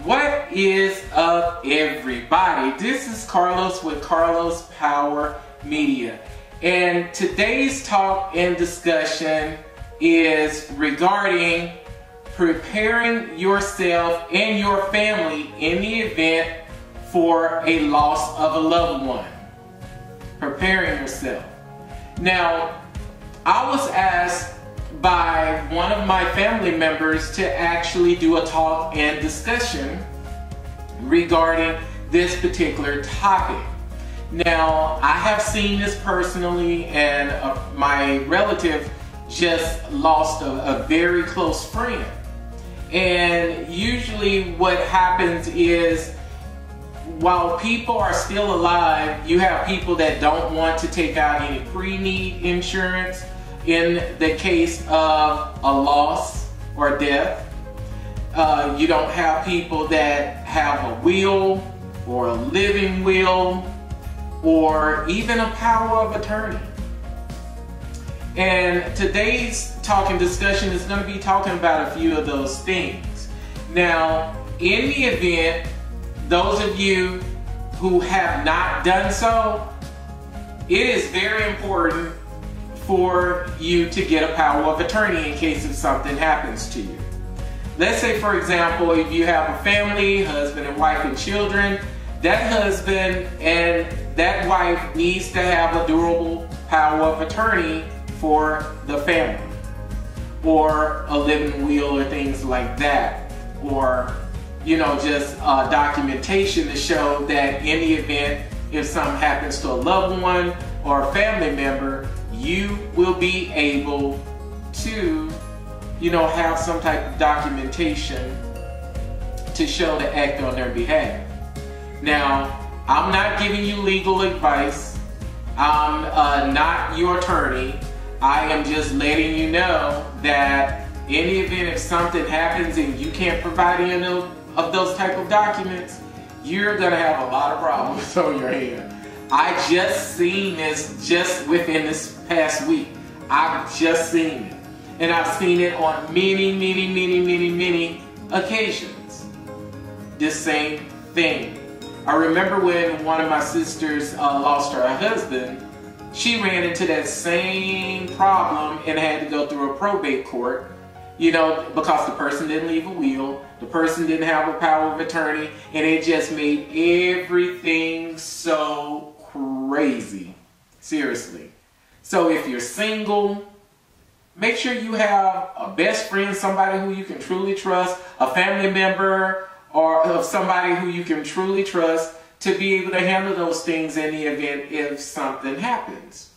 What is up, everybody? This is Carlos with Carlos Power Media, and today's talk and discussion is regarding preparing yourself and your family in the event for a loss of a loved one. Preparing yourself. Now, I was asked by one of my family members to actually do a talk and discussion regarding this particular topic. Now, I have seen this personally, and my relative just lost a very close friend. And usually what happens is, while people are still alive, you have people that don't want to take out any pre-need insurance in the case of a loss or death. You don't have people that have a will or a living will or even a power of attorney. And today's talk and discussion is going to be talking about a few of those things. Now, in the event, those of you who have not done so, it is very important for you to get a power of attorney in case if something happens to you. Let's say, for example, if you have a family, husband and wife and children, that husband and that wife needs to have a durable power of attorney for the family, or a living will or things like that, or just documentation to show that in the event if something happens to a loved one or a family member, you will be able to, have some type of documentation to show to act on their behalf. Now, I'm not giving you legal advice. I'm not your attorney. I am just letting you know that in the event if something happens and you can't provide any of those type of documents, you're gonna have a lot of problems on your hand. I just seen this just within this past week. I've just seen it. And I've seen it on many occasions. The same thing. I remember when one of my sisters lost her husband, she ran into that same problem and had to go through a probate court, because the person didn't leave a will, the person didn't have a power of attorney, and it just made everything so crazy. Seriously. So if you're single, make sure you have a best friend, somebody who you can truly trust, a family member, or of somebody who you can truly trust to be able to handle those things in the event if something happens.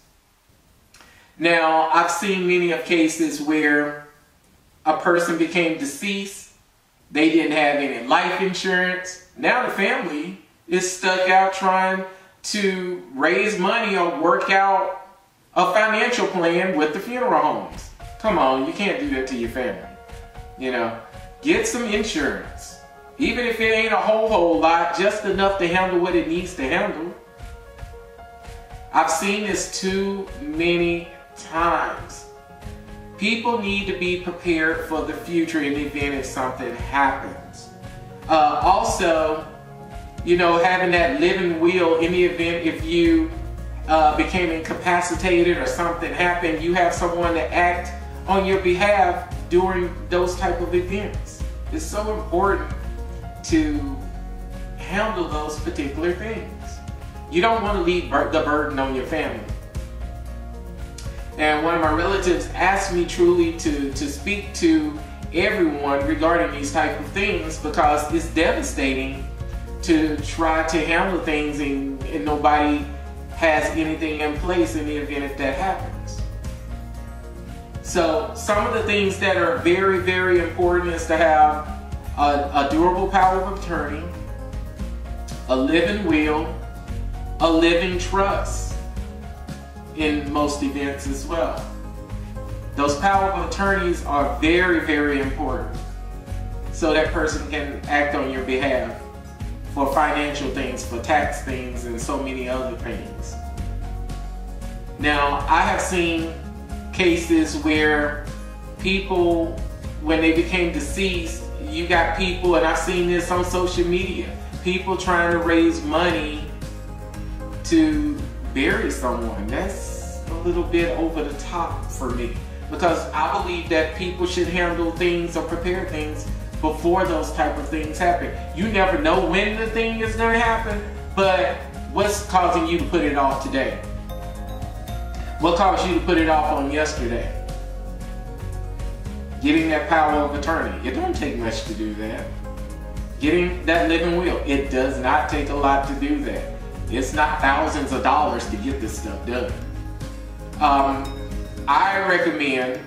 Now, I've seen many of cases where a person became deceased, they didn't have any life insurance. Now the family is stuck out trying to raise money or work out a financial plan with the funeral homes. Come on, you can't do that to your family. Get some insurance. Even if it ain't a whole lot, just enough to handle what it needs to handle. I've seen this too many times. People need to be prepared for the future in the event if something happens. Also, having that living will in the event if you became incapacitated or something happened, you have someone to act on your behalf during those type of events. It's so important to handle those particular things. You don't want to leave the burden on your family. And one of my relatives asked me truly to speak to everyone regarding these type of things, because it's devastating to try to handle things and nobody has anything in place in the event if that happens. So some of the things that are very important is to have a durable power of attorney, a living will, a living trust in most events as well. Those power of attorneys are very important, so that person can act on your behalf for financial things, for tax things, and so many other things. Now, I have seen cases where people, when they became deceased, you got people, and I've seen this on social media, people trying to raise money to bury someone. That's a little bit over the top for me, because I believe that people should handle things or prepare things before those type of things happen. You never know when the thing is going to happen, but what's causing you to put it off today? What caused you to put it off on yesterday? Getting that power of attorney. It don't take much to do that. Getting that living will. It does not take a lot to do that. It's not thousands of dollars to get this stuff done. I recommend,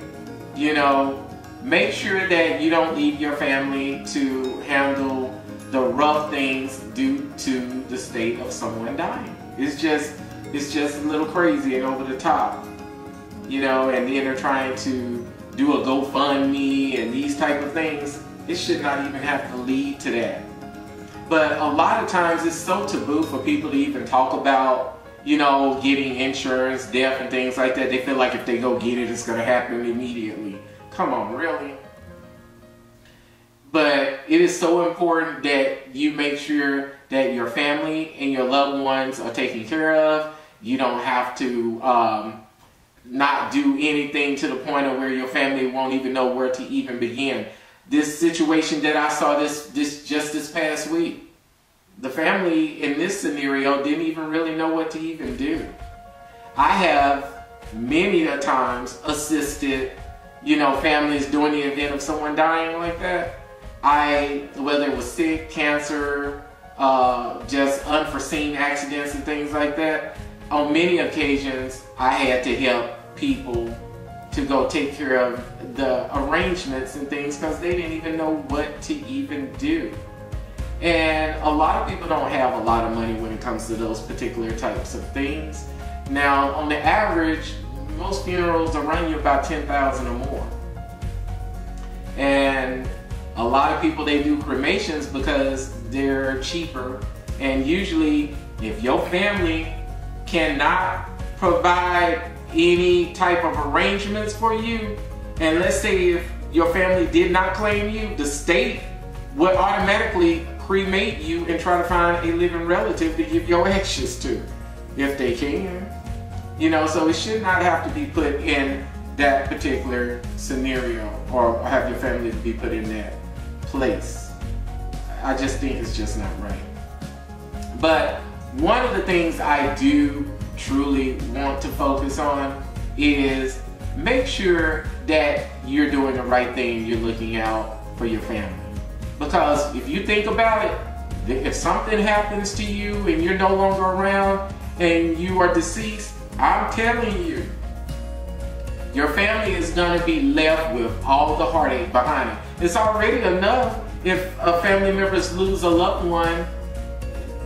make sure that you don't leave your family to handle the rough things due to the state of someone dying. It's just a little crazy and over the top, and then they're trying to do a GoFundMe and these type of things. It should not even have to lead to that. But a lot of times it's so taboo for people to even talk about, getting insurance, death, and things like that. They feel like if they go get it, it's going to happen immediately. Come on, really? But it is so important that you make sure that your family and your loved ones are taken care of. You don't have to not do anything to the point of where your family won't even know where to even begin. This situation that I saw this past week, the family in this scenario didn't even really know what to even do. I have many a times assisted, families during the event of someone dying like that. Whether it was sick, cancer, just unforeseen accidents and things like that, on many occasions I had to help people to go take care of the arrangements and things because they didn't even know what to even do. And a lot of people don't have a lot of money when it comes to those particular types of things. Now, on the average, most funerals will run you about $10,000 or more. And a lot of people, they do cremations because they're cheaper. And usually, if your family cannot provide any type of arrangements for you, and let's say if your family did not claim you, the state would automatically cremate you and try to find a living relative to give your ashes to, if they can. So it should not have to be put in that particular scenario or have your family be put in that place. I just think it's just not right. But one of the things I do truly want to focus on is make sure that you're doing the right thing, you're looking out for your family. Because if you think about it, if something happens to you and you're no longer around and you are deceased, I'm telling you, your family is going to be left with all the heartache behind it. It's already enough if a family members lose a loved one.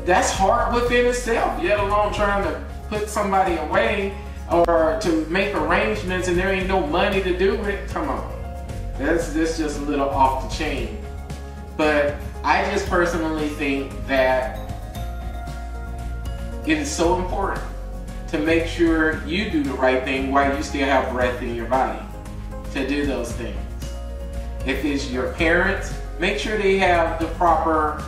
That's hard within itself, let alone trying to put somebody away or to make arrangements and there ain't no money to do it. Come on. That's just a little off the chain. But I just personally think that it is so important to make sure you do the right thing while you still have breath in your body to do those things. If it's your parents, make sure they have the proper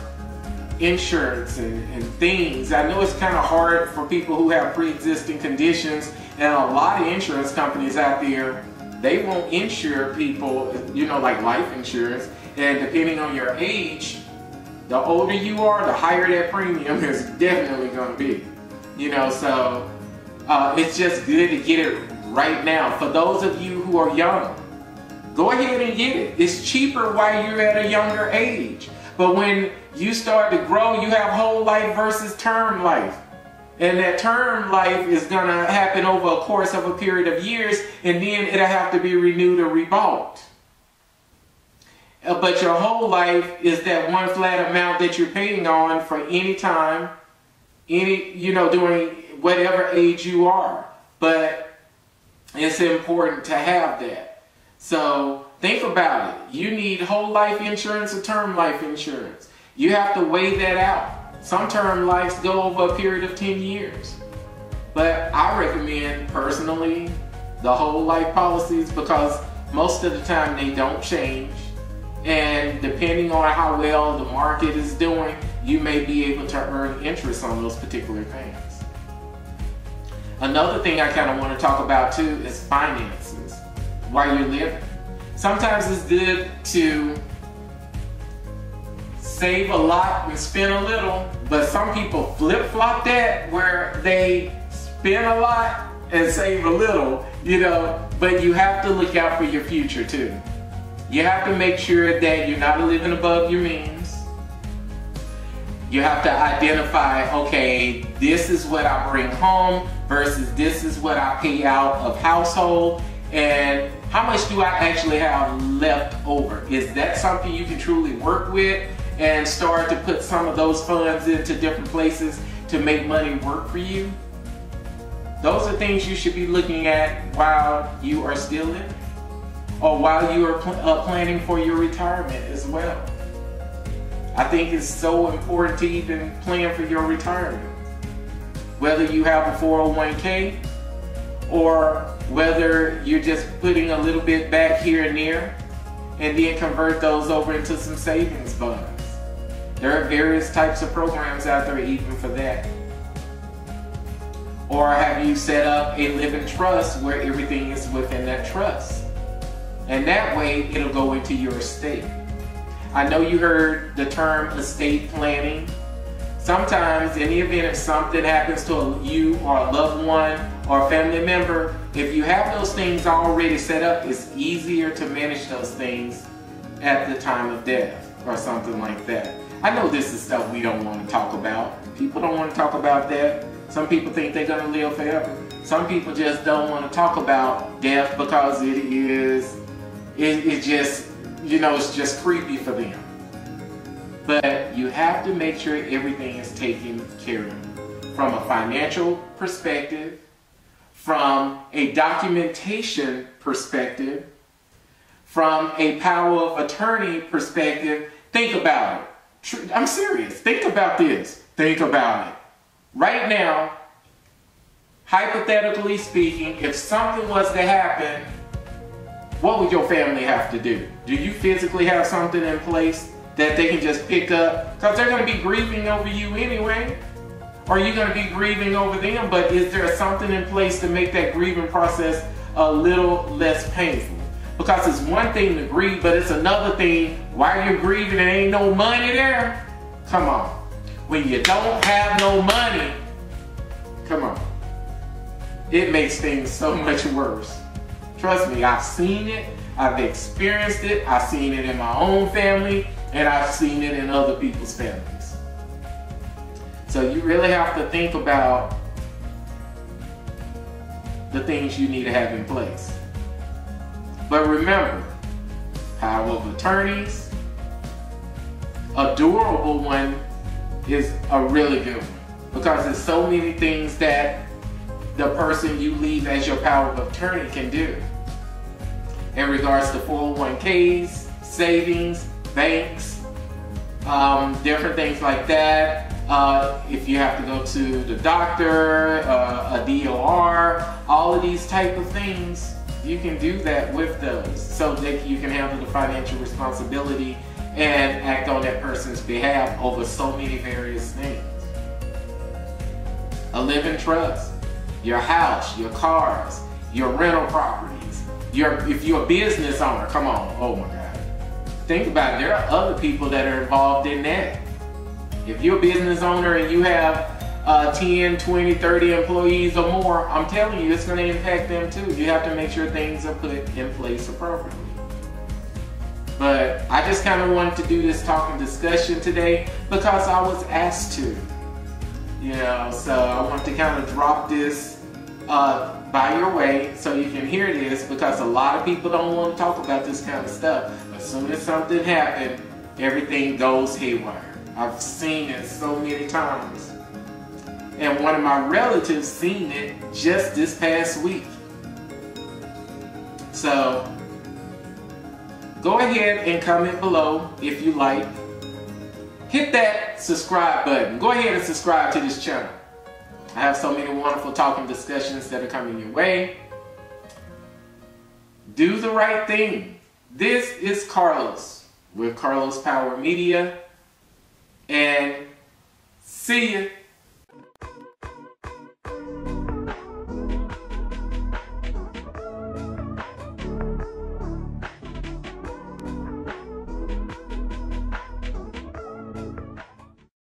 insurance and things. I know it's kind of hard for people who have pre-existing conditions, and a lot of insurance companies out there, they won't insure people, like life insurance. And depending on your age, the older you are, the higher that premium is definitely going to be. So it's just good to get it right now. For those of you who are young, go ahead and get it. It's cheaper while you're at a younger age. But when you start to grow, you have whole life versus term life. And that term life is going to happen over a course of a period of years, and then it'll have to be renewed or rebought. But your whole life is that one flat amount that you're paying on for any time, during whatever age you are. But it's important to have that. So think about it. You need whole life insurance or term life insurance. You have to weigh that out. Some term lives go over a period of 10 years. But I recommend personally the whole life policies because most of the time they don't change. And depending on how well the market is doing, you may be able to earn interest on those particular things. Another thing I kind of want to talk about too is finances while you're living. Sometimes it's good to save a lot and spend a little, but some people flip-flop that where they spend a lot and save a little, you know, but you have to look out for your future too. You have to make sure that you're not living above your means. You have to identify, okay, this is what I bring home versus this is what I pay out of household, and how much do I actually have left over? Is that something you can truly work with and start to put some of those funds into different places to make money work for you? Those are things you should be looking at while you are still living, or while you are planning for your retirement as well. I think it's so important to even plan for your retirement. Whether you have a 401k or whether you're just putting a little bit back here and there and then convert those over into some savings bonds. There are various types of programs out there even for that. Or have you set up a living trust where everything is within that trust? And that way it'll go into your estate. I know you heard the term estate planning. Sometimes in the event if something happens to you or a loved one or a family member, if you have those things already set up, it's easier to manage those things at the time of death or something like that. I know this is stuff we don't want to talk about. People don't want to talk about that. Some people think they're going to live forever. Some people just don't want to talk about death because it's just, you know, it's just creepy for them. But you have to make sure everything is taken care of from a financial perspective, from a documentation perspective, from a power of attorney perspective. Think about it. I'm serious. Think about this. Think about it. Right now, hypothetically speaking, if something was to happen, what would your family have to do? Do you physically have something in place that they can just pick up? Because they're going to be grieving over you anyway. Or are you going to be grieving over them? But is there something in place to make that grieving process a little less painful? Because it's one thing to grieve, but it's another thing while you're grieving and ain't no money there. Come on. When you don't have no money, come on. It makes things so much worse. Trust me, I've seen it, I've experienced it, I've seen it in my own family, and I've seen it in other people's families. So you really have to think about the things you need to have in place. But remember, power of attorneys, a durable one is a really good one, because there's so many things that the person you leave as your power of attorney can do. In regards to 401ks, savings, banks, different things like that. If you have to go to the doctor, a DOR, all of these type of things, you can do that with those so that you can handle the financial responsibility and act on that person's behalf over so many various things. A living trust, your house, your cars, your rental properties, if you're a business owner, come on, oh my God. Think about it, there are other people that are involved in that. If you're a business owner and you have 10, 20, 30 employees or more, I'm telling you, it's going to impact them too. You have to make sure things are put in place appropriately. But I just kind of wanted to do this talk and discussion today because I was asked to. You know, so I want to kind of drop this by your way so you can hear this, because a lot of people don't want to talk about this kind of stuff. As soon as something happens, everything goes haywire. I've seen it so many times. And one of my relatives seen it just this past week. So go ahead and comment below if you like. Hit that subscribe button. Go ahead and subscribe to this channel. I have so many wonderful talking discussions that are coming your way. Do the right thing. This is Carlos with Carlos Power Media. And see you.